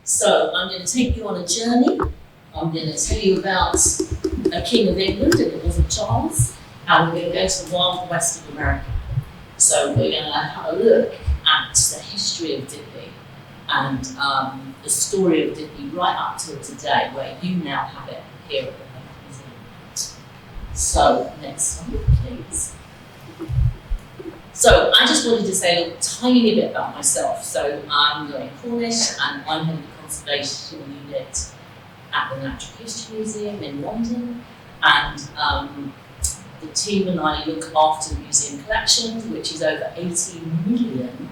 So I'm going to take you on a journey. I'm going to tell you about a king of England, and it wasn't Charles, and we're going to go to the wild west of America. So we're going to have a look at the history of Dippy and the story of Dippy right up till today, where you now have it here at the museum. So next slide, please. So I just wanted to say a tiny bit about myself. So I'm Lorraine Cornish, and I'm head of the Conservation Unit at the Natural History Museum in London. And the team and I look after the museum collections, which is over 18 million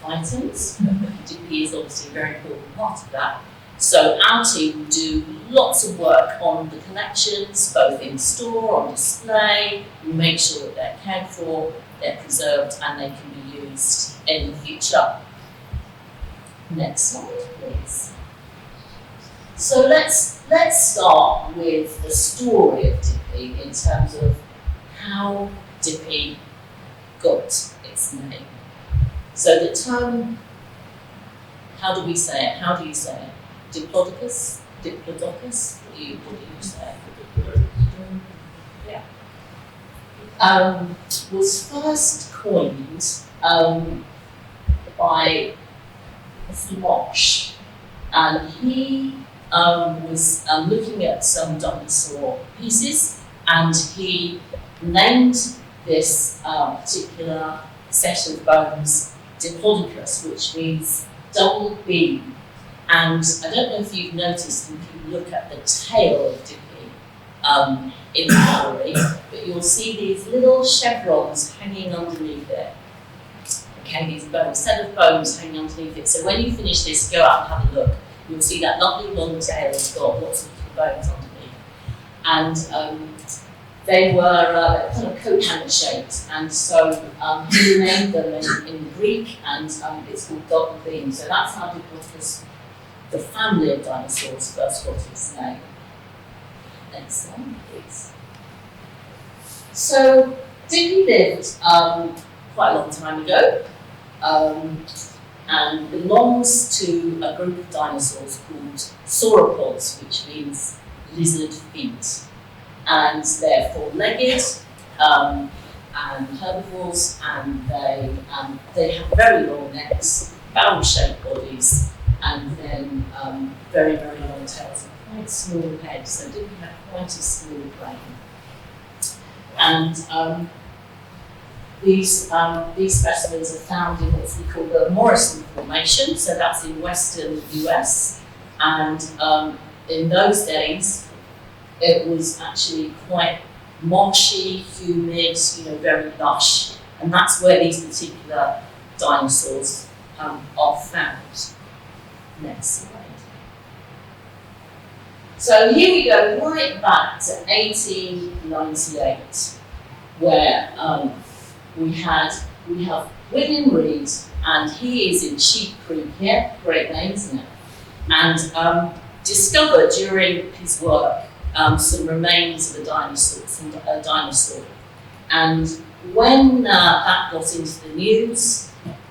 items. Dippy is obviously a very important part of that. So our team do lots of work on the collections, both in store, on display. We make sure that they're cared for, they're preserved, and they can be used in the future. Next slide, please. So let's start with the story of Dippy in terms of how Dippy got its name. So the term, how do we say it? How do you say it? Diplodocus? Diplodocus? What do you say? Yeah. Was first coined by Marsh, and he was looking at some dinosaur pieces, and he named this particular set of bones Diplodocus, which means double beam. And I don't know if you've noticed, if you look at the tail of Dippy in the gallery, but you'll see these little chevrons hanging underneath it. Okay, these bones, set of bones hanging underneath it. So when you finish this, go out and have a look. You'll see that lovely long tail has got lots of little bones underneath. And they were kind of coat hanger shaped, and so he named them in Greek, and it's called double beam. So that's how Diplodocus, the family of dinosaurs, first got its name. Next slide, please. So Dippy lived quite a long time ago, and belongs to a group of dinosaurs called sauropods, which means lizard feet. And they're four-legged and herbivores, and they have very long necks, barrel-shaped bodies, and then very, very long tails and quite small heads. So Dippy had quite a small brain. And these specimens are found in what's called the Morrison Formation, so that's in western US. And in those days, it was actually quite marshy, humid, very lush, and that's where these particular dinosaurs are found. Next slide. So here we go right back to 1898, where we have William Reed, and he is in Sheep Creek here, great name, isn't it? And discovered during his work some remains of a dinosaur. And when that got into the news,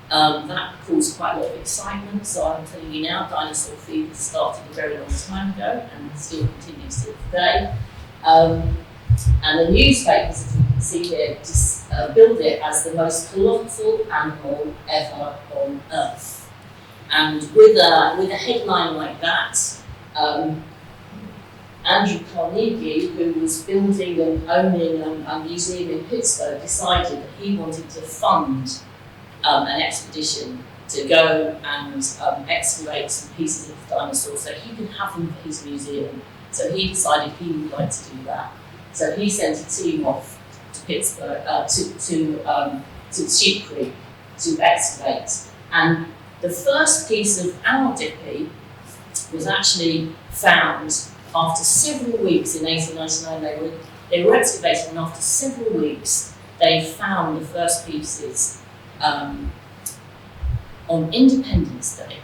that caused quite a lot of excitement. So I'm telling you now, dinosaur fever started a very long time ago and still continues to today. And the newspapers, as you can see here, just billed it as the most colossal animal ever on Earth. And with a headline like that, Andrew Carnegie, who was building and owning a museum in Pittsburgh, decided that he wanted to fund an expedition to go and excavate some pieces of dinosaurs so he could have them for his museum. So he decided he would like to do that. So he sent a team off to Pittsburgh, to Sheep Creek to excavate. And the first piece of our Dippy was actually found after several weeks in 1899. They were excavating, and after several weeks, they found the first pieces on Independence Day.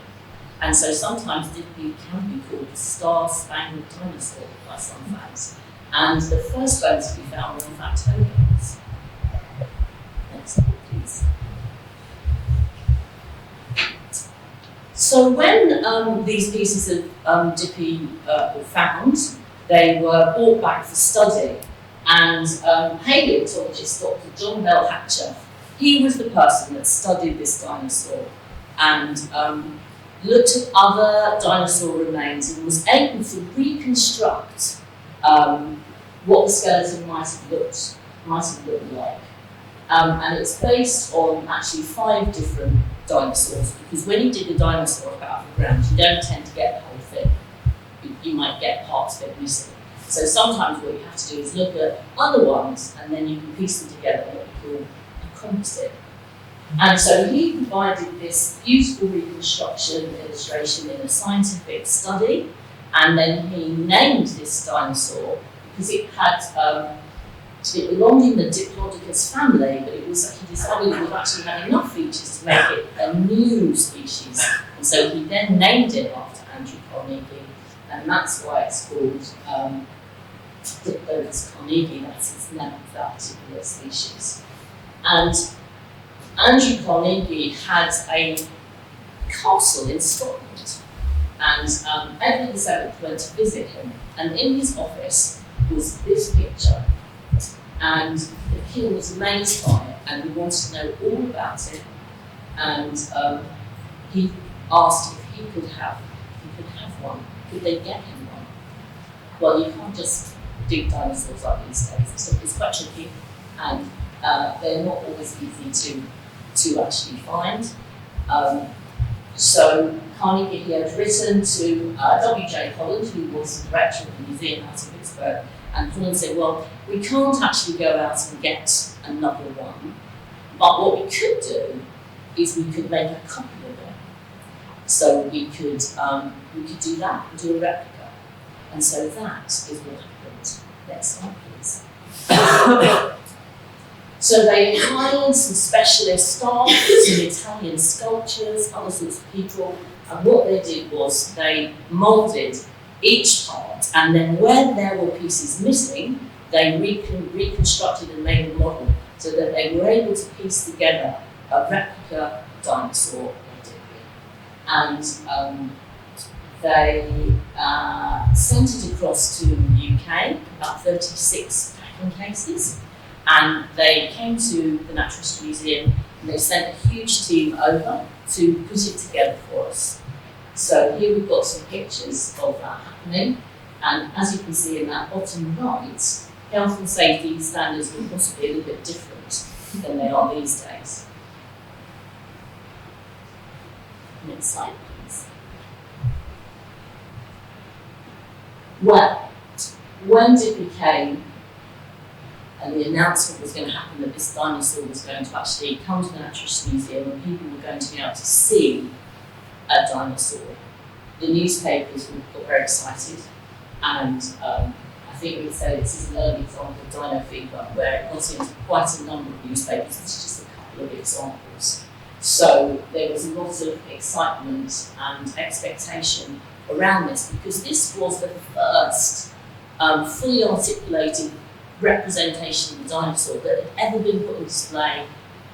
And so sometimes Dippy can be called the Star-Spangled Dinosaur by some fans. And the first bones to be found were in fact toe bones. Next slide, please. So when these pieces of Dippy were found, they were brought back for study, and paleontologist Dr. John Bell Hatcher, he was the person that studied this dinosaur and looked at other dinosaur remains and was able to reconstruct what the skeleton might have looked like. And it's based on actually 5 different dinosaurs, because when you dig a dinosaur out of the ground, you don't tend to get the whole thing. You might get parts of it missing. So sometimes what you have to do is look at other ones, and then you can piece them together in what we call a composite. And so he provided this beautiful reconstruction illustration in a scientific study, and then he named this dinosaur because it had it belonged in the Diplodocus family, but he decided it actually had enough features to make it a new species. And so he then named it after Andrew Carnegie, and that's why it's called Diplodocus carnegie. That's his name for that particular species. And Andrew Carnegie had a castle in Scotland, and Edward VII went to visit him, and in his office was this picture. And the king was amazed by it, and he wanted to know all about it. And he asked if he could have one. Could they get him one? Well, you can't just dig dinosaurs up these days. It's quite tricky, and they're not always easy to actually find. So Carnegie, he had written to W.J. Holland, who was the director of the museum out of Pittsburgh, and Holland said, well, we can't actually go out and get another one, but what we could do is we could make a copy of it. So we could do that, do a replica. And so that is what happened. Next slide, please. So they hired some specialist staff, some Italian sculptors, other sorts of people, and what they did was they moulded each part, and then when there were pieces missing, they reconstructed and made a model so that they were able to piece together a replica dinosaur of Dippy. And they sent it across to the UK, about 36 packing cases, and they came to the Natural History Museum and they sent a huge team over to put it together for us. So here we've got some pictures of that happening, and as you can see in that bottom right, health and safety standards were possibly a little bit different than they are these days. Next slide, please. Well, when Dippy came and the announcement was going to happen that this dinosaur was going to actually come to the Natural History Museum and people were going to be able to see a dinosaur, the newspapers got very excited, and I think we would say this is an early example of dino fever, where it got into quite a number of newspapers. This is just a couple of examples. So there was a lot of excitement and expectation around this, because this was the first fully articulated representation of the dinosaur that had ever been put on display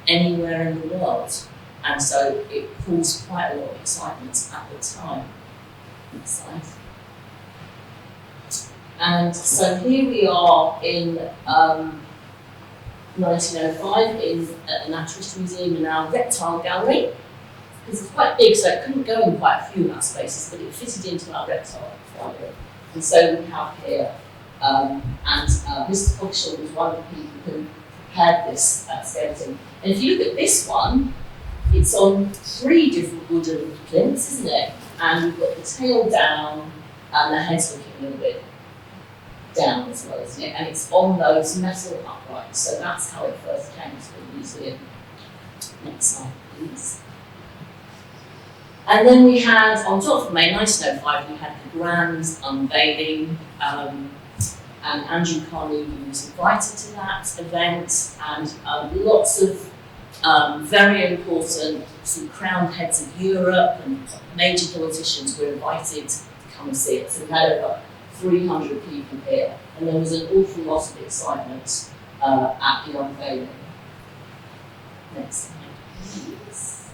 anywhere in the world. And so it caused quite a lot of excitement at the time. Next slide. And so here we are in 1905 at the Natural History Museum in our reptile gallery. This is quite big, so it couldn't go in quite a few of our spaces, but it fitted into our reptile gallery. And so we have here, Mr. Cogshaw was one of the people who prepared this skeleton. And if you look at this one, it's on 3 different wooden plinths, isn't it? And we've got the tail down and the head's looking a little bit down as well, isn't it? And it's on those metal uprights. So that's how it first came to the museum. Next slide, please. And then we had, on 12th of May 1905, we had the grand unveiling, and Andrew Carnegie was invited to that event, and lots of very important sort of crowned heads of Europe and major politicians were invited to come and see it. So we had over 300 people here, and there was an awful lot of excitement at the unveiling. Next slide, please.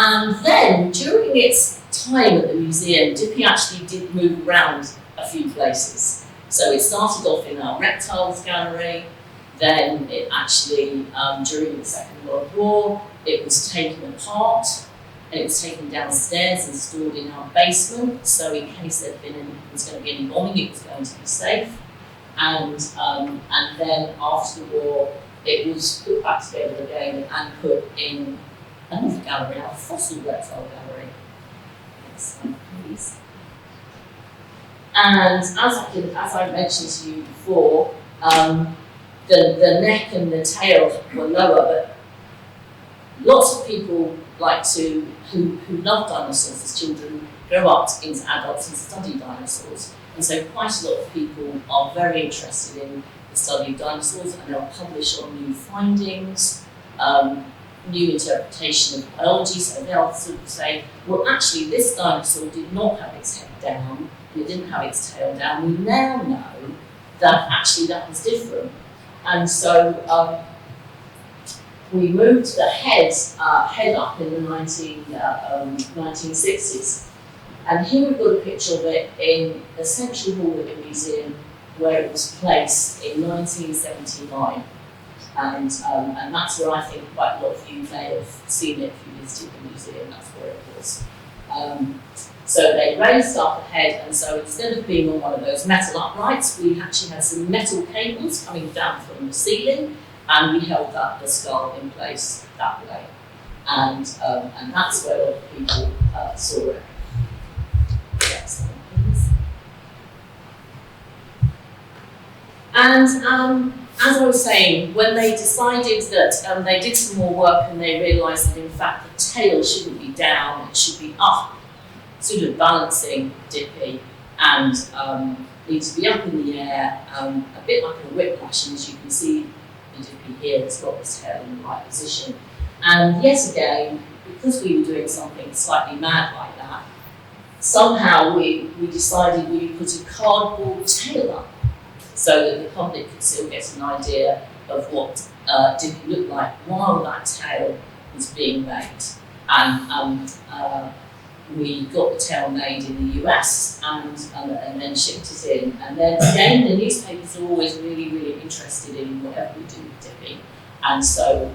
And then, during its time at the museum, Dippy actually did move around a few places. So it started off in our reptiles gallery, then it actually, during the Second World War, it was taken apart, and it was taken downstairs and stored in our basement, so in case there was going to be any bombing, it was going to be safe. And then after the war, it was put back together again and put in another gallery, our fossil reptile gallery. Next slide, please. And as I mentioned to you before, the neck and the tail were lower, but lots of people who love dinosaurs as children grow up into adults and study dinosaurs. And so quite a lot of people are very interested in the study of dinosaurs, and they'll publish on new findings, new interpretation of biology. So they'll sort of say, well, actually, this dinosaur did not have its head down, and it didn't have its tail down. We now know that actually that was different. And so we moved the head up in the 1960s. And here we've got a picture of it in the Central Hall of the museum, where it was placed in 1979. And that's where I think quite a lot of you may have seen it if you visited the museum. That's where it was. So they raised up the head, and so instead of being on one of those metal uprights, we actually had some metal cables coming down from the ceiling, and we held the skull in place that way. And that's where a lot of people saw it. Next one, please. And as I was saying, when they decided that they did some more work and they realised that in fact the tail shouldn't be down, it should be up, sort of balancing Dippy, and needs to be up in the air, a bit like a whiplash, and as you can see the Dippy here, it's got its tail in the right position. And yet again, because we were doing something slightly mad like that, somehow we decided we would put a cardboard tail up so that the public could still get an idea of what Dippy looked like while that tail was being made. And we got the tail made in the US and then shipped it in. And then again, the newspapers are always really, really interested in whatever we do with Dippy. And so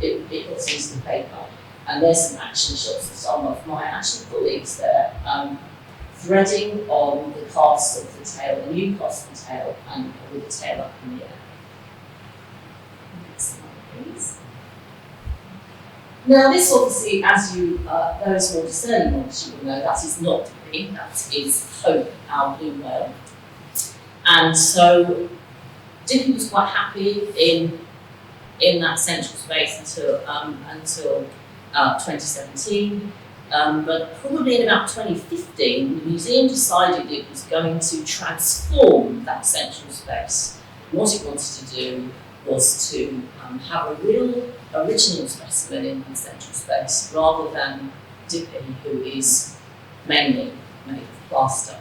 it got into the paper. And there's some action shots of some of my actual colleagues there, threading on the cast of the tail, the new cast of the tail, and with the tail up in the air. Next slide, please. Now this obviously, as you, those more discerning ones you will know, that is not Dippy, that is Hope, our blue whale. And so Dippy was quite happy in that central space until 2017. But probably in about 2015, the museum decided it was going to transform that central space. What it wanted to do was to have a real original specimen in the central space, rather than Dippy, who is mainly made of plaster.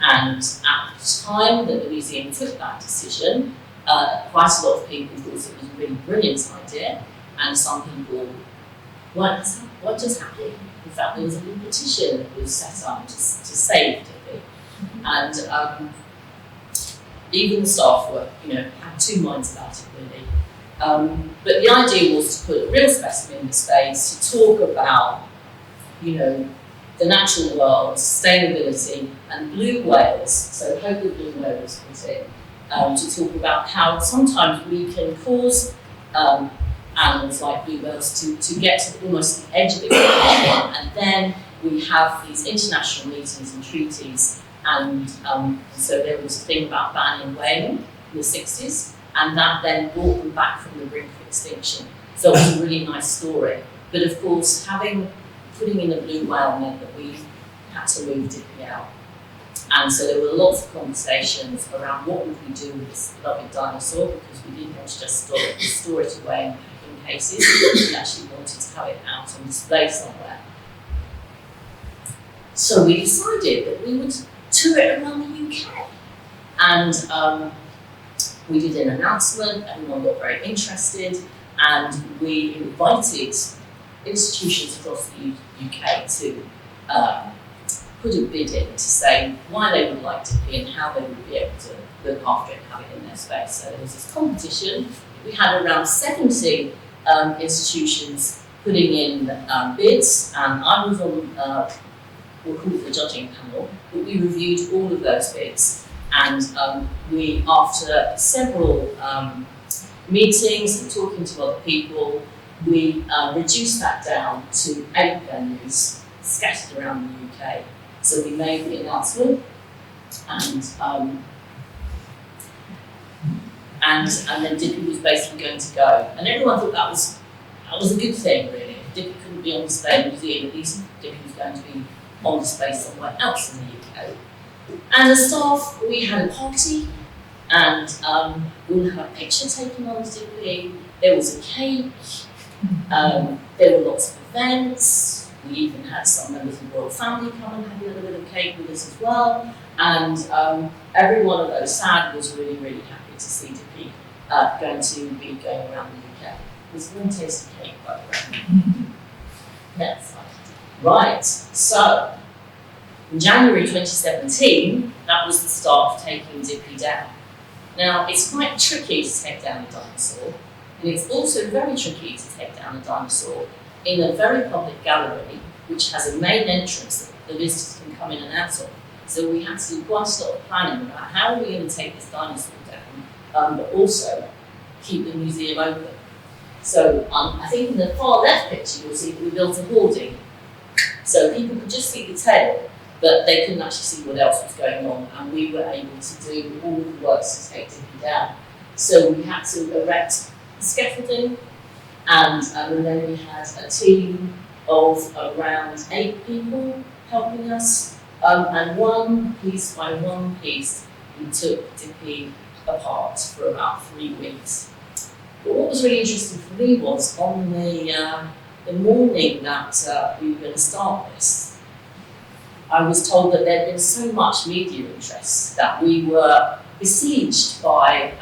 And at the time that the museum took that decision, quite a lot of people thought it was a really brilliant idea, and some people weren't just happy. In fact, there was a little petition that was set up to save Dippy. And even the staff were, had two minds about it, really. But the idea was to put a real specimen in the space, to talk about, the natural world, sustainability, and blue whales. So Hope the blue whale was put in, to talk about how sometimes we can cause animals like blue whales to get to almost the edge of extinction, and then we have these international meetings and treaties, and so there was a thing about banning whaling in the 60s, and that then brought them back from the brink of extinction. So it was a really nice story. But of course, putting in a blue whale meant that we had to move Dippy out. And so there were lots of conversations around what would we do with this beloved dinosaur, because we didn't want to just store it away in packing cases. We actually wanted to have it out on display somewhere. So we decided that we would tour it around the UK. And we did an announcement, everyone got very interested, and we invited institutions across the UK to put a bid in to say why they would like Dippy and how they would be able to look after it and have it in their space. So there was this competition. We had around 70 institutions putting in bids, and I was on we'll call it the judging panel, but we reviewed all of those bids. And we, after several meetings and talking to other people, we reduced that down to 8 venues scattered around the UK. So we made the announcement, and then Dippy was basically going to go. And everyone thought that was a good thing, really. If Dippy couldn't be on display in the museum, at least Dippy was going to be on display somewhere else in the UK. And the staff, we had a party, and we would have a picture taken on Dippy. There was a cake. There were lots of events. We even had some members of the royal family come and have a little bit of cake with us as well. And every one of those SAD was really, really happy to see Dippy going to be going around the UK. It was one taste of cake, by the way. Yes. Right, so in January 2017, that was the start of taking Dippy down. Now, it's quite tricky to take down a dinosaur, and it's also very tricky to take down a dinosaur in a very public gallery, which has a main entrance that the visitors can come in and out of. So we had to do quite a lot of planning about how are we going to take this dinosaur down, but also keep the museum open. So I think in the far left picture, you'll see that we built a hoarding. So people could just see the tail, but they couldn't actually see what else was going on, and we were able to do all of the works to take Dippy down. So we had to erect scaffolding, and then we had a team of around 8 people helping us, and one piece by one piece, we took Dippy apart for about 3 weeks. But what was really interesting for me was on the morning that we were going to start this, I was told that there had been so much media interest that we were besieged by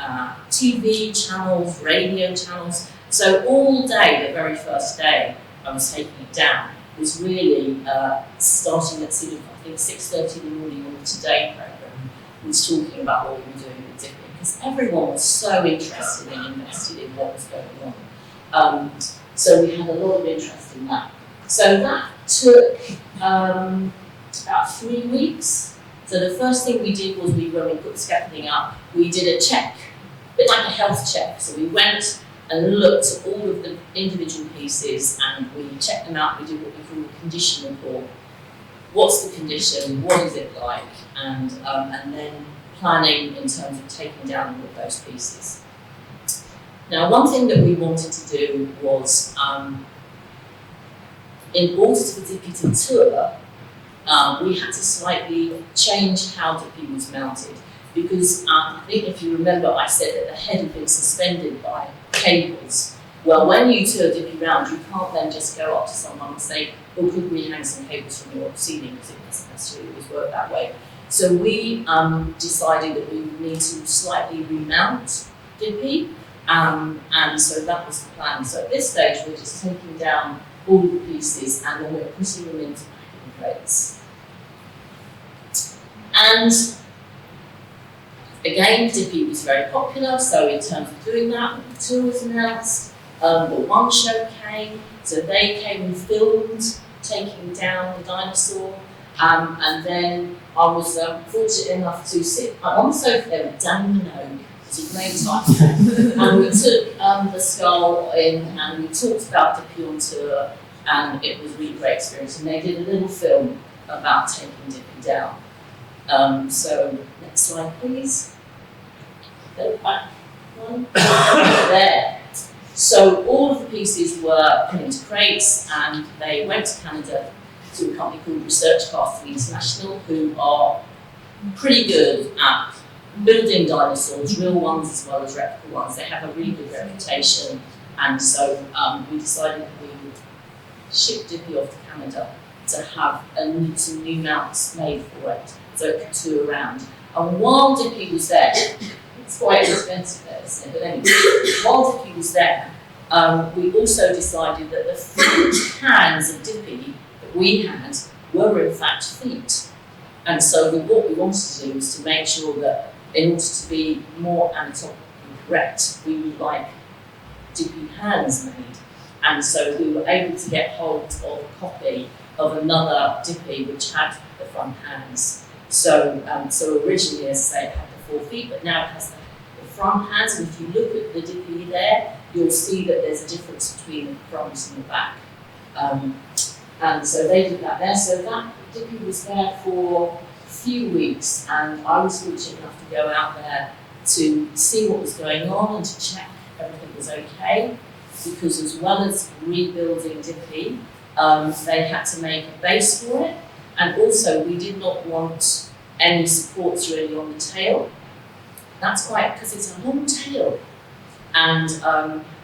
TV channels, radio channels. So all day, the very first day I was taking it down, was really starting at sort of, I think, 6:30 in the morning on the Today programme, was talking about what we were doing with Dippy, because everyone was so interested and invested in what was going on. So we had a lot of interest in that. So that took about 3 weeks. So the first thing we did was when we put the scaffolding up, we did a check, a bit like a health check. So we went and looked at all of the individual pieces and we checked them out. We did what we call a condition report. What's the condition? What is it like? And then planning in terms of taking down all of those pieces. Now, one thing that we wanted to do was, in order for Dippy to tour, we had to slightly change how Dippy was mounted, because I think if you remember, I said that the head had been suspended by cables. Well, when you tour Dippy round, you can't then just go up to someone and say, well, could we hang some cables from your ceiling, because it doesn't necessarily always work that way. So we decided that we would need to slightly remount Dippy, and so that was the plan. So at this stage, we're just taking down all the pieces and then we're putting them into packing crates. And again, Dippy was very popular, so in terms of doing that, when the tour was announced, the One Show came, so they came and filmed taking down the dinosaur, and then I was fortunate enough to sit on the sofa there with Dan Minogue, which is great time, and we took the skull in and we talked about Dippy on tour, and it was a really great experience, and they did a little film about taking Dippy down. So next slide please. Go back one. There. So all of the pieces were put into crates and they went to Canada to a company called Research Casting International, who are pretty good at building dinosaurs, real ones as well as replica ones. They have a really good reputation, and so we decided that we would ship Dippy off to Canada to have some new mounts made for it, so it could tour around. And while Dippy was there, it's quite expensive there, isn't it? But anyway, while Dippy was there, we also decided that the front hands of Dippy that we had were in fact feet. And so what we wanted to do was to make sure that in order to be more anatomically correct, we would like Dippy hands made. And so we were able to get hold of a copy of another Dippy which had the front hands. So originally, as I say, it had the 4 feet, but now it has the front hands. And if you look at the Dippy there, you'll see that there's a difference between the front and the back. And so they did that there. So that Dippy was there for a few weeks, and I was fortunate enough to go out there to see what was going on and to check everything was okay. Because as well as rebuilding Dippy, they had to make a base for it, and also we did not want any supports really on the tail. That's quite, because it's a long tail. And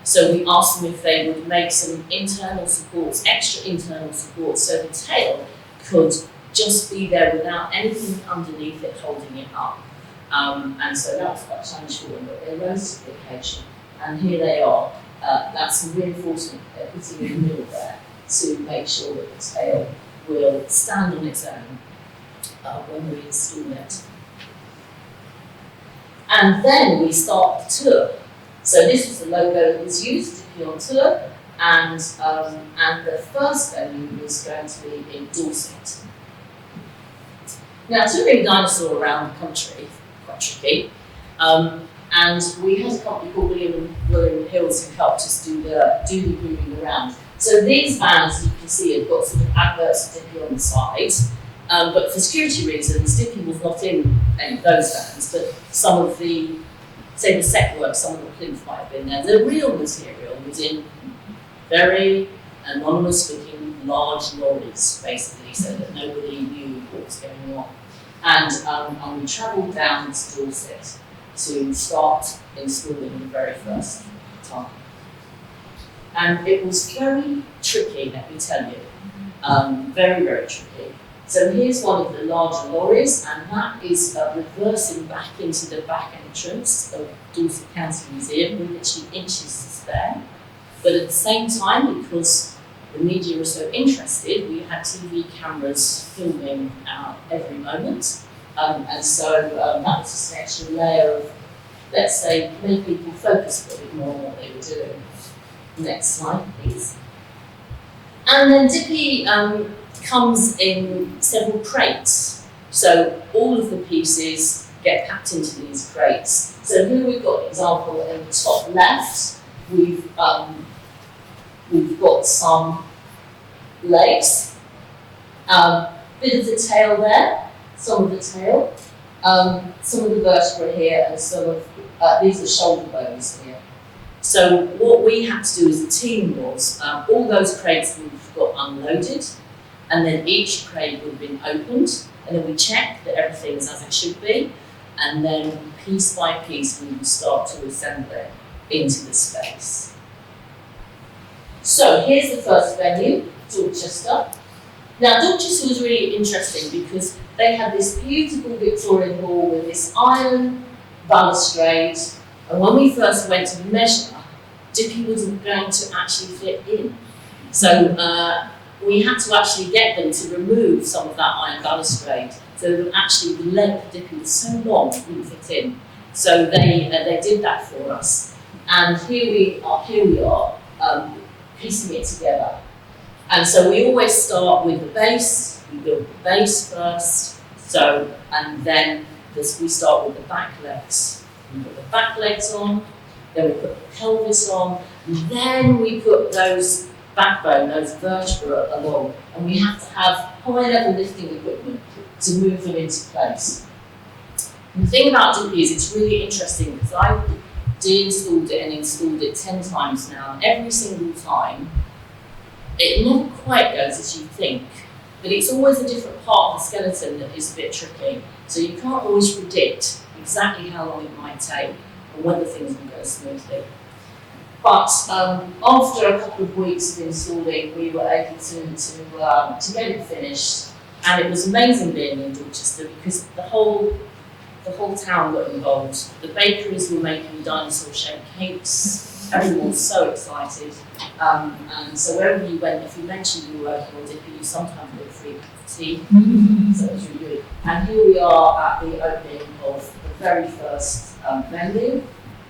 so we asked them if they would make some internal supports, extra internal supports, so the tail could just be there without anything underneath it holding it up. And so that was quite a challenge for them, but they rose to the occasion. And here they are. That's some reinforcement putting in the middle there to make sure that the tail will stand on its own when we install it. And then we start the tour. So this was the logo that was used, Dippy on tour, and the first venue was going to be in Dorset. Now, touring Dinosaur around the country, quite tricky. And we had a company called William Hills who helped us do the moving around. So these vans, you can see, have got sort of adverts of Dippy on the side. But for security reasons, Dippy was not in any of those vans, but some of the, say the set work, some of the plinth might have been there. The real material was in very anonymous looking large lorries, basically, so that nobody knew what was going on. And we travelled down to Dorset to start installing the very first time. And it was very tricky, let me tell you. Very, very tricky. So here's one of the larger lorries, and that is reversing back into the back entrance of Dorset County Museum. We're literally inches there. But at the same time, because the media were so interested, we had TV cameras filming every moment. And so that was just an extra layer of, let's say, make people focus a little bit more on what they were doing. Next slide, please. And then Dippy comes in several crates. So all of the pieces get packed into these crates. So here we've got an example in the top left. We've got some legs, bit of the tail there, some of the tail, some of the vertebrae here, and some of these are shoulder bones here. So what we had to do as a team was all those crates we've got unloaded, and then each crate would have been opened, and then we check that everything's as it should be, and then piece by piece we would start to assemble it into the space. So here's the first venue, Dorchester. Now Dorchester was really interesting because they had this beautiful Victorian hall with this iron balustrade, and when we first went to measure, Dippy wasn't going to actually fit in. So we had to actually get them to remove some of that iron balustrade. So that actually the leg of Dippy was so long it wouldn't fit in. So they did that for us. And here we are piecing it together. And so we always start with the base. We build the base first. So, and then we start with the back legs. We put the back legs on, then we put the pelvis on, and then we put those backbone, those vertebrae along. And we have to have high-level lifting equipment to move them into place. And the thing about Dippy is it's really interesting because I de-installed it and installed it 10 times now, and every single time it never quite goes as you think, but it's always a different part of the skeleton that is a bit tricky. So you can't always predict exactly how long it might take or whether things will go smoothly. But after a couple of weeks of installing, we were able to get it finished, and it was amazing being in Dorchester because the whole town got involved. The bakeries were making dinosaur-shaped cakes. everyone was so excited. And so wherever you went, if you mentioned you were working on Dippy, you sometimes got a free cup of tea. So it was really good. And here we are at the opening of the very first venue.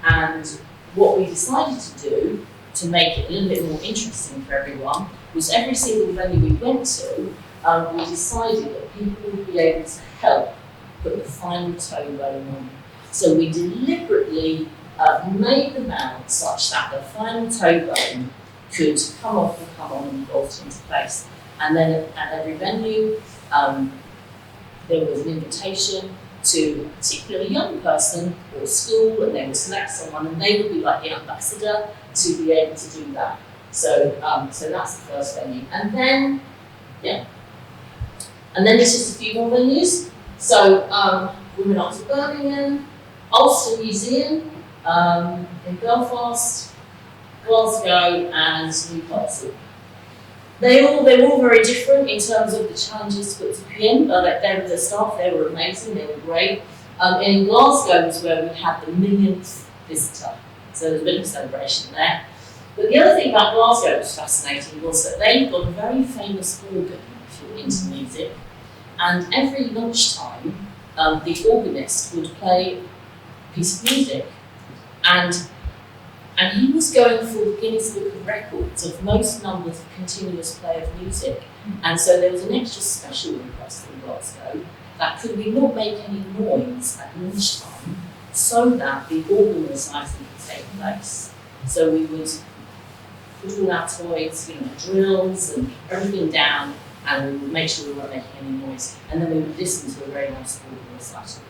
And what we decided to do to make it a little bit more interesting for everyone was every single venue we went to, we decided that people would be able to help put the final toe bone on. So we deliberately made the mount such that the final toe bone could come off and come on and bolt into place. And then at every venue, there was an invitation to a particular young person or school, and they would select someone, and they would be like the ambassador to be able to do that. So, so that's the first venue, and then there's just a few more venues. So we went up to Birmingham, Ulster Museum in Belfast, Glasgow, and Newcastle. They were all very different in terms of the challenges to put to PM. The staff there were amazing, they were great. In Glasgow was where we had the millionth visitor, so there's a bit of a celebration there. But the other thing about Glasgow that was fascinating was that they've got a very famous organ, if you're into music, and every lunchtime the organist would play a piece of music. And he was going for the Guinness Book of Records of most numbers of continuous play of music. And so there was an extra special request in Glasgow that could we not make any noise at lunchtime so that the organ recital could take place. So we would put all our toys, drills and everything down, and we would make sure we weren't making any noise. And then we would listen to a very nice organ recital.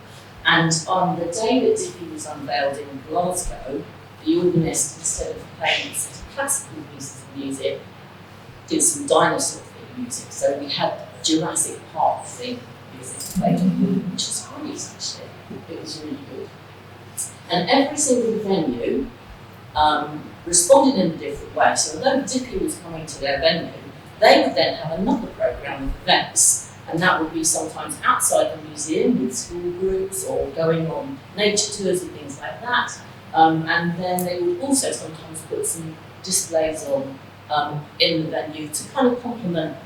And on the day that Dippy was unveiled in Glasgow, the organist, instead of playing a set of classical pieces of music, did some dinosaur theme music. So we had Jurassic Park theme music played on the organ, which was great actually. It was really good. And every single venue responded in a different way. So although Dippy was coming to their venue, they would then have another programme of events. And that would be sometimes outside the museum with school groups or going on nature tours and things like that. And then they would also sometimes put some displays on in the venue to kind of complement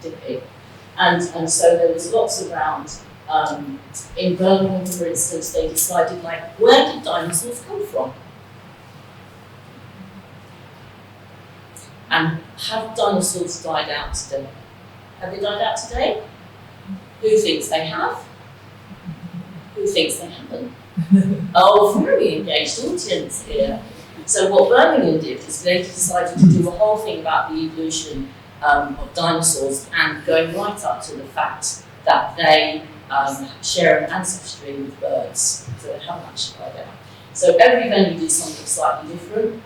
Dippy. And so there was lots around. In Birmingham, for instance, they decided, where did dinosaurs come from? And have dinosaurs died out today? Have they died out today? Who thinks they have? Who thinks they haven't? Oh, very engaged audience here. So what Birmingham did is they decided to do a whole thing about the evolution of dinosaurs and going right up to the fact that they share an ancestry with birds. So they haven't actually died out. So every venue did something slightly different.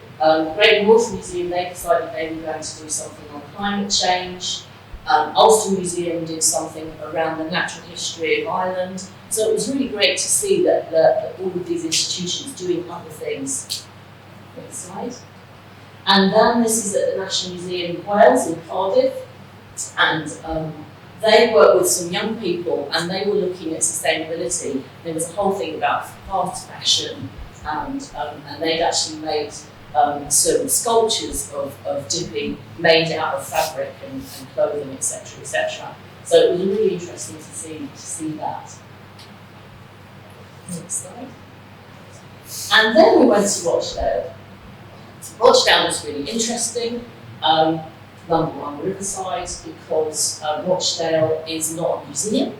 Great North Museum, they decided they were going to do something on climate change. Ulster Museum did something around the natural history of Ireland. So it was really great to see that all of these institutions doing other things. Next slide. And then this is at the National Museum of Wales in Cardiff. And they worked with some young people and they were looking at sustainability. There was a whole thing about fast fashion and they'd actually made some sculptures of Dippy made out of fabric and clothing, etc., etc. So it was really interesting to see that. Next slide. And then we went to Rochdale. Rochdale was really interesting. Number one, Riverside, because Rochdale is not a museum.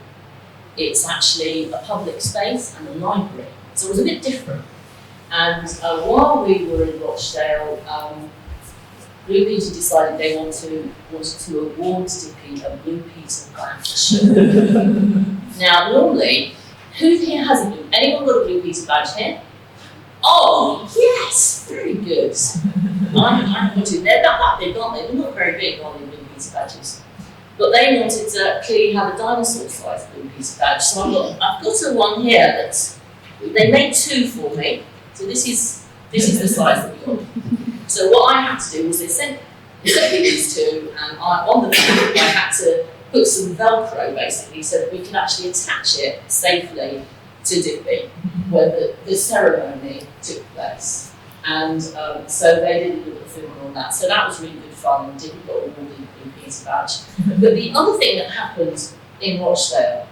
It's actually a public space and a library. So it was a bit different. And while we were in Rochdale, Blue Peter decided they wanted to award Dippy a Blue Peter badge. Now, normally, who here has a anyone got a Blue Peter badge here? Oh, yes, very good. I got it. They're not that big, aren't they? They're not very big, are they, Blue Peter badges? But they wanted to clearly have a dinosaur-sized Blue Peter badge. So I've got a one here that they made two for me. So this is the size that we got. So what I had to do was they sent me these two, and on the back I had to put some Velcro basically so that we can actually attach it safely to Dippy when the ceremony took place. And so they did a little film on that. So that was really good fun, and Dippy got awarded the Peter badge. But the other thing that happened in Rochdale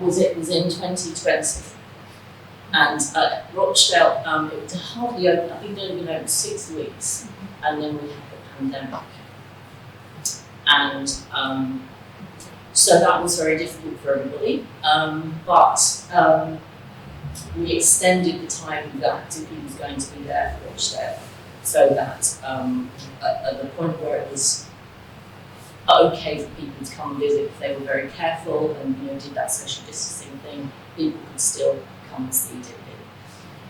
was it was in 2020. And Rochdale, it was hardly open, I think they'd only been open 6 weeks, and then we had the pandemic. And so that was very difficult for everybody, but we extended the time that Dippy was going to be there for Rochdale, so that at the point where it was okay for people to come and visit, if they were very careful and did that social distancing thing, people could still come and see Dippy.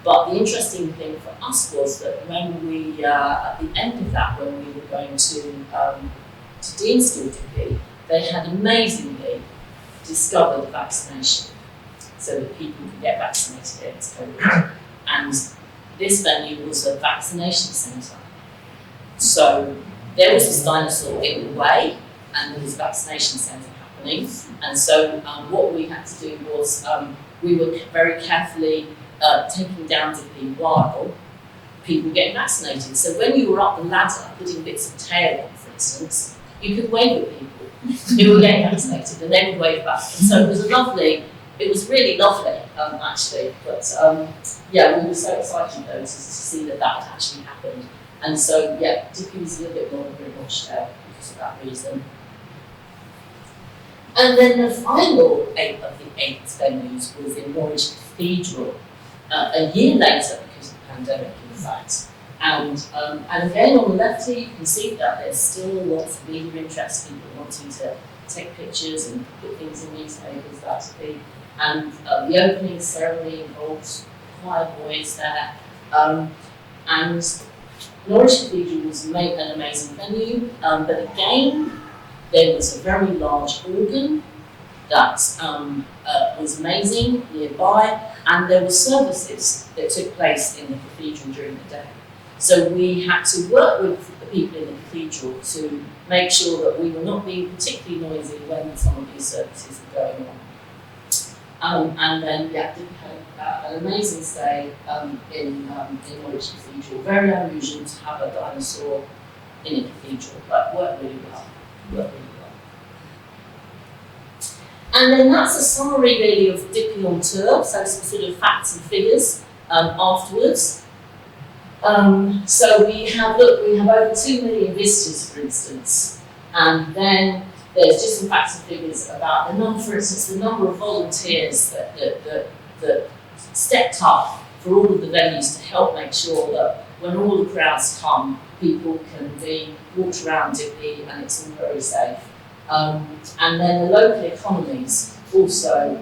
But the interesting thing for us was that when we, at the end of that, when we were going to deinstall Dippy, they had amazingly discovered vaccination so that people could get vaccinated against COVID. And this venue was a vaccination centre. So there was this dinosaur in the way, and there was a vaccination centre happening. And so what we had to do was we were very carefully taking down Dippy while people were getting vaccinated. So when you were up the ladder, putting bits of tail on, for instance, you could wave at people who were getting vaccinated, and they would wave back. And so it was really lovely, actually. But yeah, we were so excited though to see that had actually happened. And so yeah, Dippy was a little bit longer in Rochdale because of that reason. And then the final 8 of the 8 venues was in Norwich Cathedral, a year later because of the pandemic, in fact. And again, on the left here, you can see that there's still lots of media interest, people wanting to take pictures and put things in newspapers, that sort of thing. And the opening ceremony involves choir boys there. And Norwich Cathedral was an amazing venue, but again, there was a very large organ that was amazing nearby, and there were services that took place in the cathedral during the day. So we had to work with the people in the cathedral to make sure that we were not being particularly noisy when some of these services were going on. And then, yeah, Dippy had an amazing stay in Norwich Cathedral. Very unusual to have a dinosaur in a cathedral, but worked really well. And then that's a summary really of Dippy on tour, so some sort of facts and figures afterwards. So we have over 2 million visitors, for instance, and then there's just some facts and figures about the number, for instance, the number of volunteers that stepped up for all of the venues to help make sure that when all the crowds come, people can be walked around Dippy and it's all very safe. And then the local economies also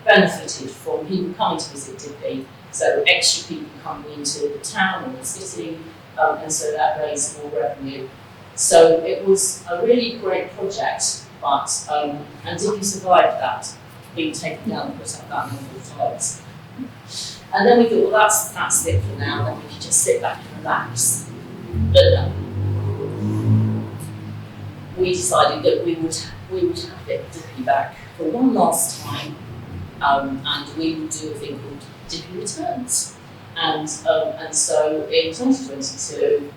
benefited from people coming to visit Dippy, so extra people coming into the town or the city, and so that raised more revenue. So it was a really great project, but and Dippy survived that, being taken down and put up that number of times. And then we thought, well, that's it for now, then we can just sit back and relax. But we decided that we would have Dippy back for one last time, and we would do a thing called Dippy Returns. And so in 2022,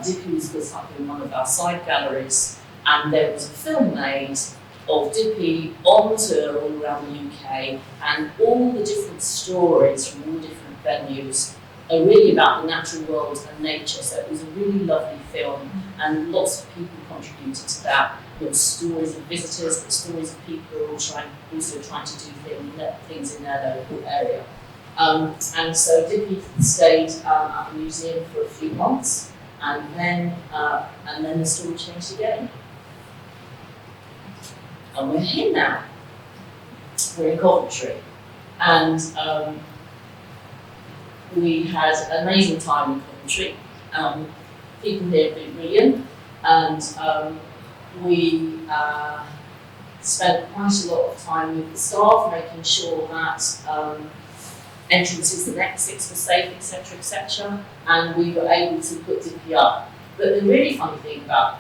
Dippy was put up in one of our side galleries, and there was a film made of Dippy on tour all around the UK, and all the different stories from all different venues are really about the natural world and nature. So it was a really lovely film, and lots of people contributed to that. There were stories of visitors, but stories of people who are also trying to do things in their local area. And so Dippy stayed at the museum for a few months, and then the story changed again. And we're here now. We're in Coventry, and we had an amazing time in Coventry. People here have been brilliant, and we spent quite a lot of time with the staff, making sure that entrances and exits were safe, etc., etc., and we were able to put Dippy up. But the really funny thing about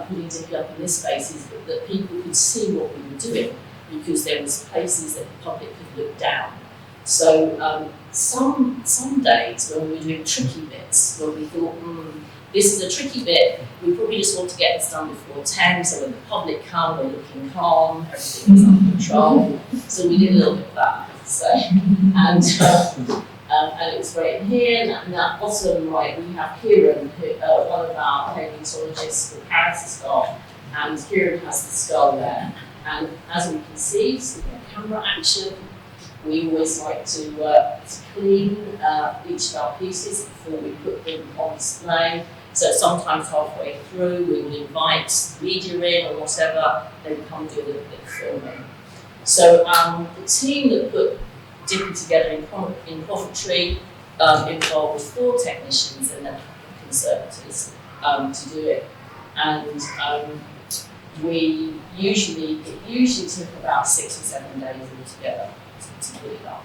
putting Dippy up in this space is that people could see what we were doing, because there was places that the public could look down. So some days when we were doing tricky bits, when we thought, this is a tricky bit, we probably just want to get this done before 10, so when the public come, we're looking calm, everything is under control. So we did a little bit of that, I have to say. And it was great. And here, in that bottom right, we have Kieran, who, one of our paleontologists with Paris skull, and Kieran has the skull there. And as we can see, so we have camera action. We always like to clean each of our pieces before we put them on display. So sometimes halfway through, we will invite media in or whatever, they will come do a little bit of filming. So the team that put Dippy together in Coventry involved 4 technicians and then conservators to do it. And it usually took about 6 or 7 days altogether to put it up.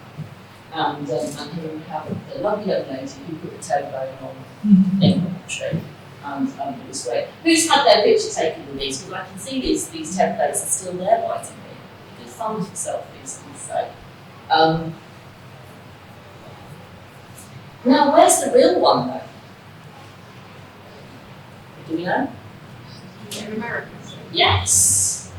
And here we have the lovely young lady who put the tailbone on in Coventry. And it was great. Who's had their picture taken with these? Because I can see these templates are still there by Dippy. Good fun for selfies, I must say. Now, where's the real one though? Do we know? In America. Yes.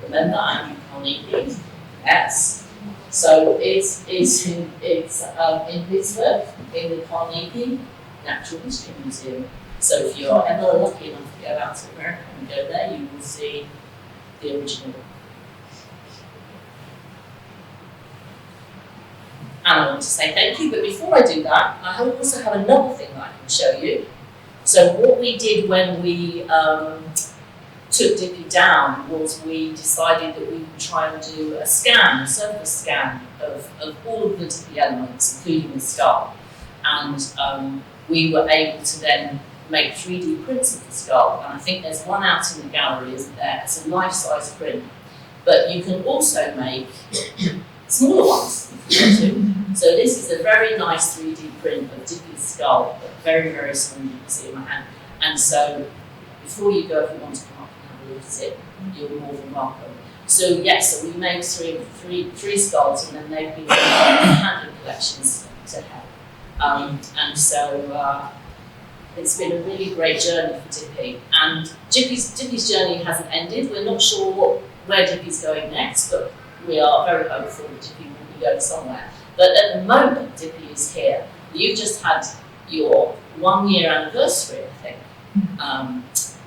Remember Andrew Carnegie? Yes. So it's in Pittsburgh, in the Carnegie Natural History Museum. So if you are ever lucky enough to go out to America and go there, you will see the original. And I want to say thank you, but before I do that, I also have another thing that I can show you. So what we did when we took Dippy down was we decided that we would try and do a surface scan of all of the Dippy elements, including the skull. And we were able to then make 3D prints of the skull. And I think there's one out in the gallery, isn't there? It's a life-size print. But you can also make smaller ones if you want to. So this is a very nice 3D print of Dippy's skull, but very, very small, you can see in my hand. And so before you go, if you want to come up and have a look at it, you're more than welcome. So yes, so we made three skulls, and then they've been handed collections to help. And so it's been a really great journey for Dippy. And Dippy's journey hasn't ended. We're not sure where Dippy's going next, but we are very hopeful that Dippy will be going somewhere. But at the moment, Dippy is here. You've just had your 1-year anniversary, I think.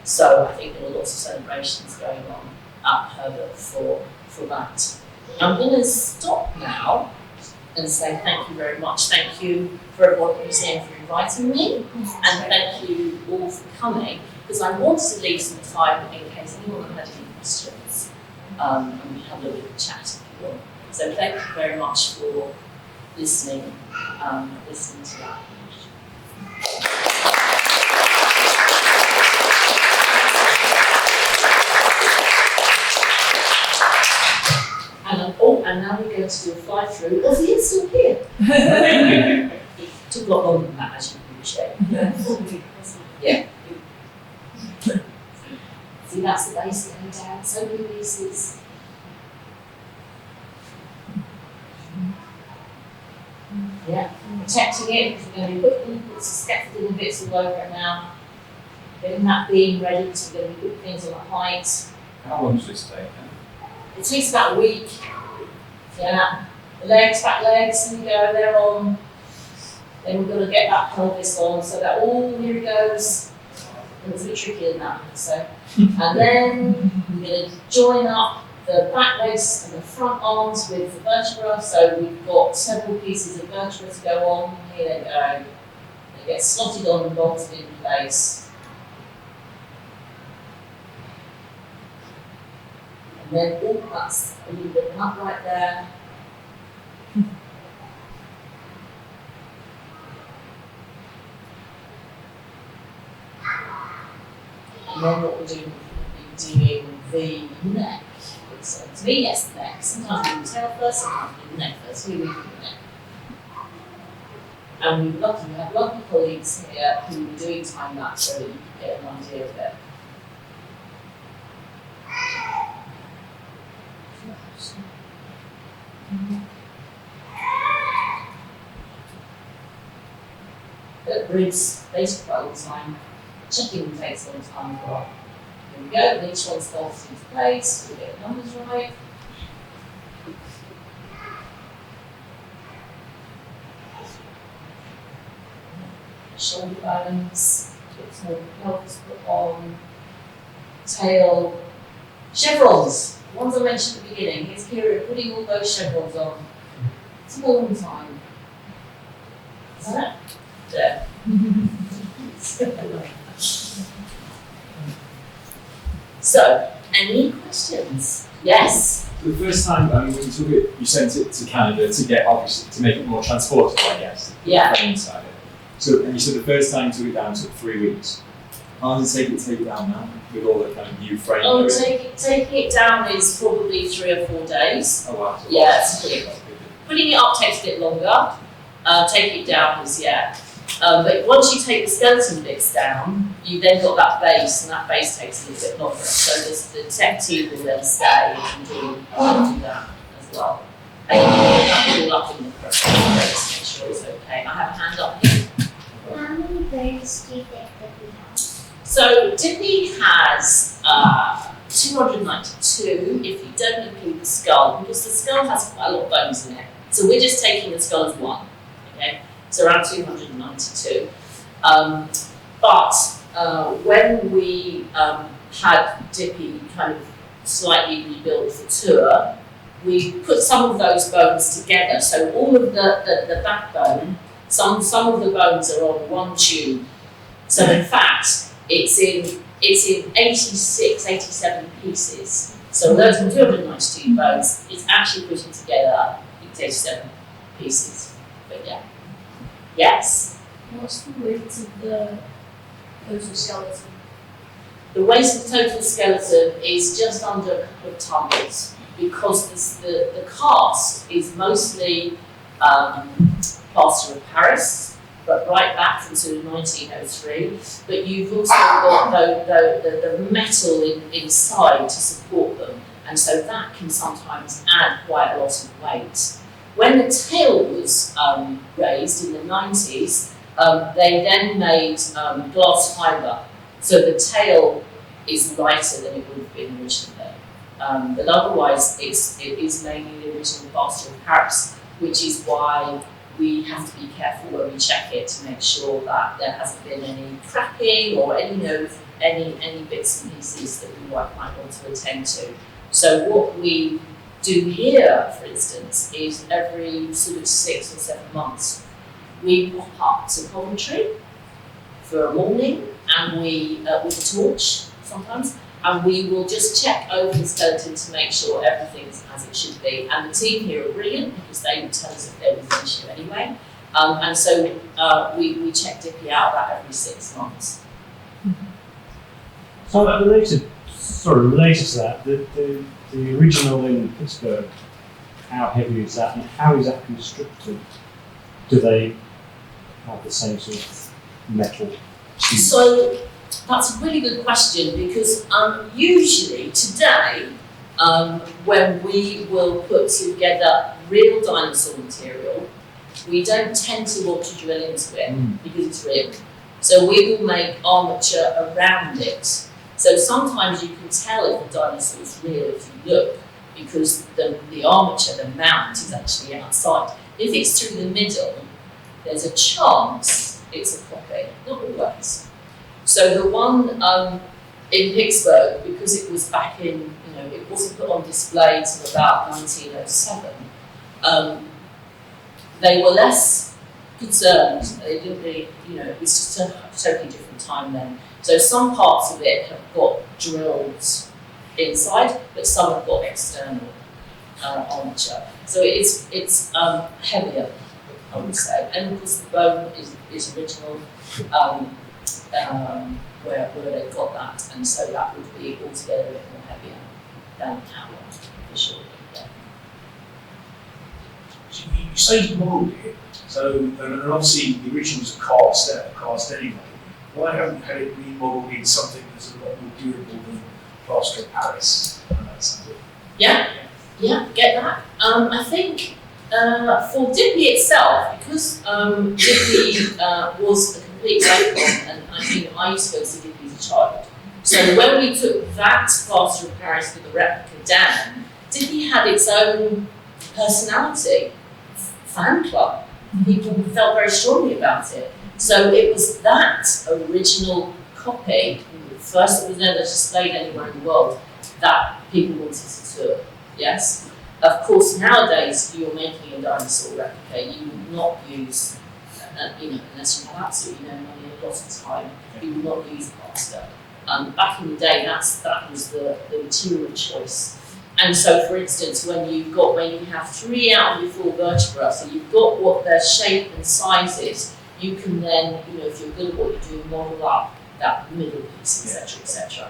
So I think there were lots of celebrations going on at Herbert for that. I'm going to stop now and say thank you very much. Thank you for everyone at the museum for inviting me, and thank you all for coming, because I wanted to leave some time in case anyone had any questions, and we had a little bit of chat if you want. So thank you very much for listening to that. And now we're going to do a fly-through of the install here. It took a lot longer than that, as you can appreciate. Yeah. See, that's the base going down, so many pieces. Yeah, protecting it, because we're going to be putting some scaffolding bits all over it now. Getting that beam ready, because we're going to be putting things on a height. How long does this take? It takes about a week. Yeah, the back legs, and go, they're on. Then we're going to get that pelvis on, so that here it goes. And it's a bit trickier than that, so. And then we're going to join up the back legs and the front arms with the vertebra. So we've got several pieces of vertebra to go on. Here they go. They get slotted on and bolted in place. And then, that's a little bit up right there. And then what we're doing, the neck. So to me, yes, the neck. Sometimes we do the tail first, sometimes we do the neck first. We do the neck. And we have lovely colleagues here who are doing time lapse so that you can get an idea of it. ribs basic quite a long time. Checking takes a long time as well. Here we go, and each one's bolted into place, we'll get the numbers right. Shoulder bones, get some more pelvis put on, tail, chevrons, the ones I mentioned at the beginning. Here's Kira putting all those chevrons on. It's a long time. Is that it? There. So, any questions? Yes? The first time, when you took it, you sent it to Canada to get, obviously, to make it more transportable, I guess. Yeah. Inside it. So, and you said the first time you took it down took 3 weeks. How long does it take it down now, with all the kind of new frame? Oh, taking it down is probably 3 or 4 days. Oh, wow. Yeah, it's quick. Putting it up takes a bit longer. Taking it down is, but once you take the skeleton bits down, you then got that base, and that base takes a little bit longer. So the tech team will then stay and do that as well. And you put it all up in the process to make sure it's okay. I have a hand up here. How many bones do you think that we have? So Dippy has 292 if you don't include the skull, because the skull has quite a lot of bones in it. So we're just taking the skull as one, okay? So around 292. But when we had Dippy kind of slightly rebuilt for tour, we put some of those bones together. So all of the backbone, some of the bones are on one tube. So in fact, it's in 86, 87 pieces. So those are 292 bones. It's actually putting together 87 pieces. But yeah. Yes? What's the weight of the total skeleton? The weight of the total skeleton is just under a couple of tons, because the cast is mostly plaster of Paris, but right back from sort of 1903. But you've also got the metal inside to support them, and so that can sometimes add quite a lot of weight. When the tail was raised in the 90s, they then made glass fibre, so the tail is lighter than it would have been originally. But otherwise, it is mainly the original plaster of Paris, which is why we have to be careful when we check it to make sure that there hasn't been any cracking or any bits and pieces that we might want to attend to. So what we do here, for instance, is every sort of 6 or 7 months, we pop up to Coventry for a morning, and we, with a torch sometimes, and we will just check over the skeleton to make sure everything's as it should be. And the team here are brilliant, because they would tell us if there was an issue anyway. And so we check Dippy out about every 6 months. So related to that, the original in Pittsburgh, how heavy is that, and how is that constructed? Do they have the same sort of metal tube? So that's a really good question, because usually today, when we will put together real dinosaur material, we don't tend to want to drill into it because it's real. So we will make armature around it. So sometimes you can tell if a dinosaur is real if you look, because the armature, the mount, is actually outside. If it's through the middle, there's a chance it's a copy, not always. So the one in Pittsburgh, because it was back in, it wasn't put on display until about 1907, they were less concerned. They didn't really, it was just a totally different time then. So some parts of it have got drilled inside, but some have got external armature. So it's heavier, I would say. And of course the bone is original, where they got that, and so that would be altogether a bit more heavier than our one, for sure. Yeah. So you say you modelled it, so and obviously the originals are cast anyway. Why haven't you had it remodelled in something that's a lot more durable than plaster of Paris? Yeah, get that. I think for Dippy itself, because Dippy was a complete away from, and I used to go to Dippy as a child. So when we took that plaster of Paris with the replica down, Dippy had its own personality, fan club. People felt very strongly about it. So it was that original copy, first it was never displayed anywhere in the world, that people wanted to tour. Yes? Of course, nowadays, you're making a dinosaur replica, you would not use, unless you have absolutely no money and a lot of time, you would not use plaster. Back in the day, that was the material of choice. And so, for instance, when you have 3 out of your 4 vertebrae, so you've got what their shape and size is, you can then, if you're good at what you're doing, model up that middle piece, etc., etc.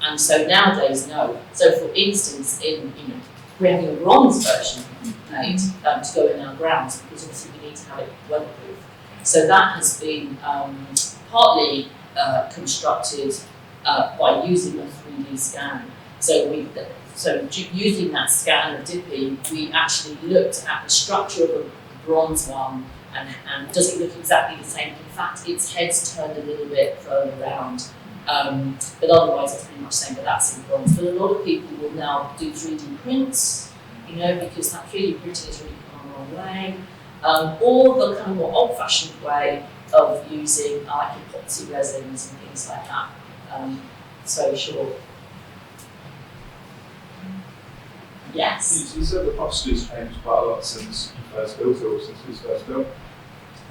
And so nowadays, no. So, for instance, we're having a bronze version made to go in our grounds because obviously we need to have it weatherproof. So that has been partly constructed by using a 3D scan. So using that scan of Dippy, we actually looked at the structure of a bronze one and does it look exactly the same? In fact, its head's turned a little bit further around. But otherwise it's pretty much the same, but that's in bronze. But a lot of people will now do 3D prints, because that 3D printing has really come a long way. Or the kind of more old-fashioned way of using epoxy resins and things like that. So sure. Yes. You said the posture has changed quite a lot since you first built it, or since it was first built,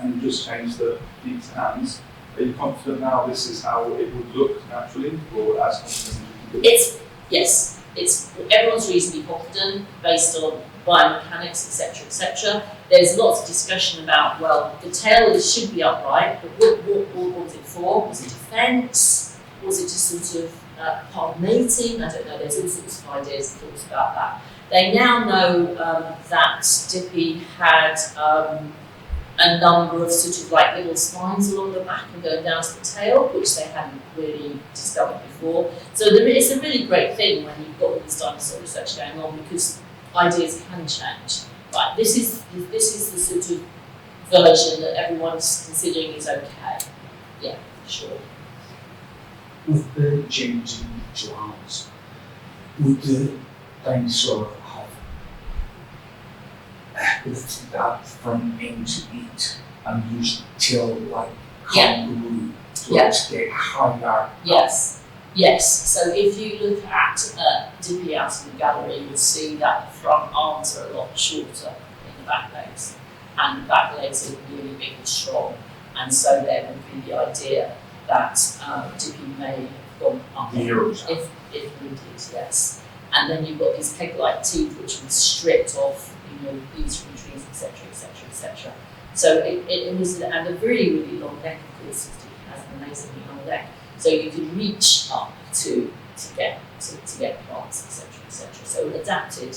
and you just changed the feet to hands. Are you confident now this is how it would look naturally, or as confident as you can do? Yes. Everyone's reasonably confident based on biomechanics, etc., etc. There's lots of discussion about, well, the tail should be upright, but what was it for? Was it defence? Was it just sort of part of mating? I don't know. There's all sorts of ideas and thoughts about that. They now know that Dippy had a number of sort of like little spines along the back and going down to the tail, which they hadn't really discovered before. So it's a really great thing when you've got all this dinosaur research going on because ideas can change. Right, this is the sort of version that everyone's considering is okay. Yeah, sure. With the change in joints, would the dinosaur have lifted that from end to eat and used tail like kangaroo to get higher? Yes. So if you look at Dippy out in the gallery, you'll see that the front arms are a lot shorter than the back legs, and the back legs are really big and strong. And so there would be the idea that Dippy may have gone up if we did, yes. And then you've got these peg-like teeth which were stripped off, leaves from trees, etc., etc., etc. So it was, and a really, really long neck, of course. Dippy has an amazingly long neck, so you can reach up to get plants, etc., etc. So adapted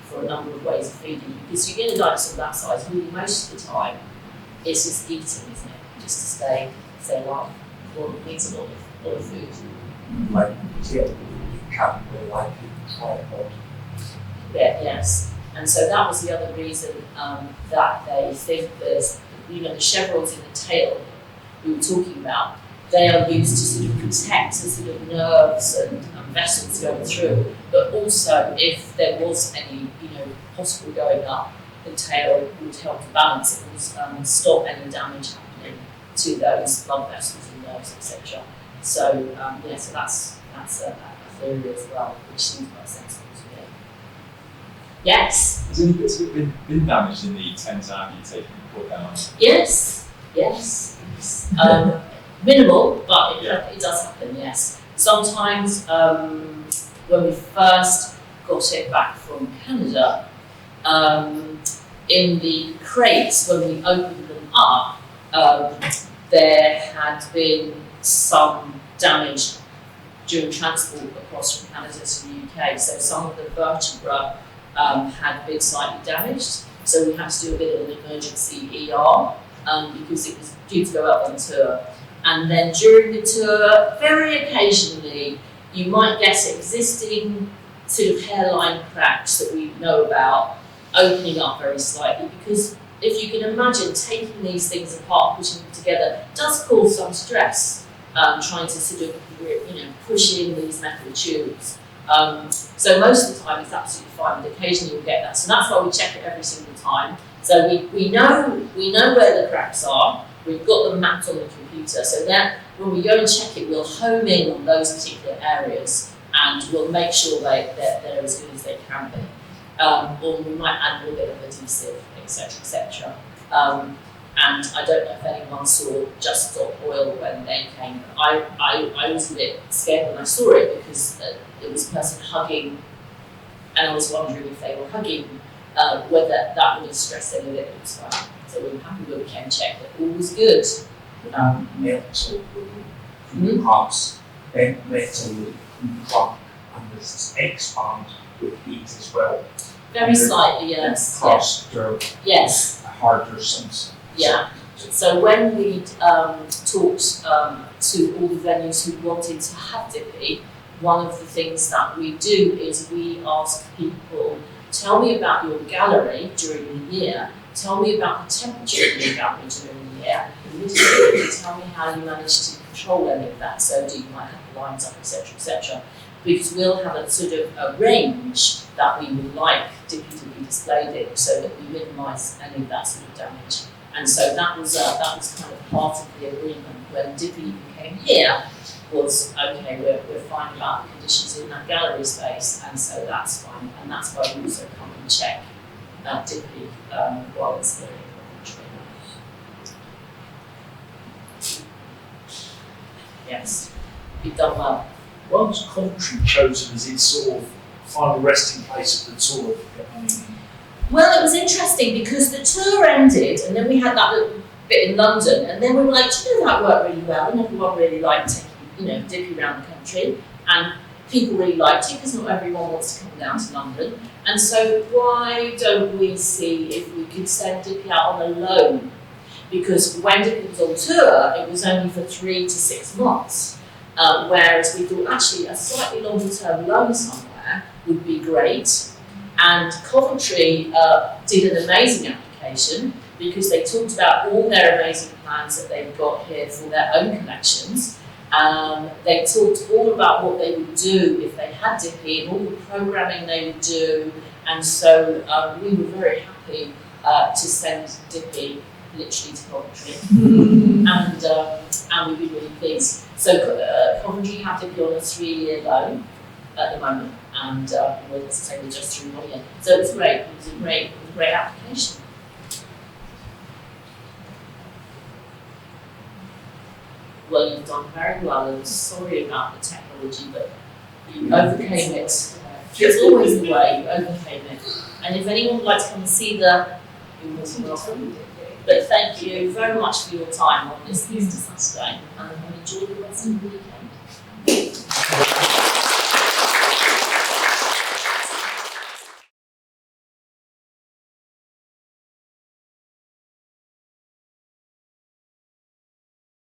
for a number of ways of feeding, because you get a dinosaur that size, really most of the time it's just eating, isn't it? Just to stay alive. It needs a lot of food. Like tail, you can't really like it, tripod. Yeah, yes. And so that was the other reason that they think there's, the chevrons in the tail we were talking about, they are used to sort of protect the sort of nerves and vessels going through, but also if there was any, possible going up, the tail would help to balance it and stop any damage happening to those blood vessels and nerves, etc. So so that's a theory as well, which seems quite sensible to me. Yes. Has any bits of it been damaged in the 10 times you've taken the put down? Yes. Minimal, but it does happen, yes. Sometimes when we first got it back from Canada, in the crates, when we opened them up, there had been some damage during transport across from Canada to the UK. So some of the vertebra had been slightly damaged. So we had to do a bit of an emergency ER because it was due to go up on tour. And then during the tour, very occasionally, you might get existing sort of hairline cracks that we know about opening up very slightly, because if you can imagine taking these things apart, putting them together, does cause some stress, trying to sort of, push in these metal tubes. So most of the time it's absolutely fine, but occasionally you'll get that. So that's why we check it every single time. So we know where the cracks are, we've got them mapped on the computer, so that when we go and check it, we'll home in on those particular areas and we'll make sure they're as good as they can be. Or we might add a little bit of adhesive, etc., etc. And I don't know if anyone saw Just Stop Oil when they came. I was a bit scared when I saw it because it was a person hugging, and I was wondering if they were hugging, whether that would have stressed any liquids. Right? So we were happy when we came check that all was good. Metal will cross, then metal will crack and this expand with heat as well. Very slightly, yes. Cross through Yes. a harder sense. Yeah. So when we talked to all the venues who wanted to have Dippy, one of the things that we do is we ask people, tell me about your gallery during the year, tell me about the temperature of your gallery during the year, and tell me how you manage to control any of that. So do you might have the lines up, etc., etc. Because we'll have a sort of a range that we would like Dippy to be displayed in, so that we minimise any of that sort of damage. And so that was kind of part of the agreement when Dippy came here. Was okay, we're fine about the conditions in that gallery space, and so that's fine, and that's why we also come and check Dippy while it's here in Coventry. Yes, you've done well. Why was Coventry chosen as its sort of final resting place of the tour? Well, it was interesting because the tour ended, and then we had that little bit in London, and then we were like, do you know, that worked really well, and everyone really liked taking, Dippy around the country, and people really liked it because not everyone wants to come down to London. And so why don't we see if we could send Dippy out on a loan? Because when Dippy was on tour, it was only for 3 to 6 months, whereas we thought actually a slightly longer term loan somewhere would be great. And Coventry did an amazing application because they talked about all their amazing plans that they've got here for their own collections. They talked all about what they would do if they had Dippy and all the programming they would do. And so we were very happy to send Dippy literally to Coventry. And we'd be really pleased. So Coventry have Dippy on a 3-year loan at the moment. And we're just through 1 year. So it was great. It was a great application. Well, you've done very well. I'm sorry about the technology, but you overcame it. It's always the way, you overcame it. And if anyone would like to come and see you're more than welcome. But thank you very much for your time on this Easter Saturday, and enjoy the rest of the weekend.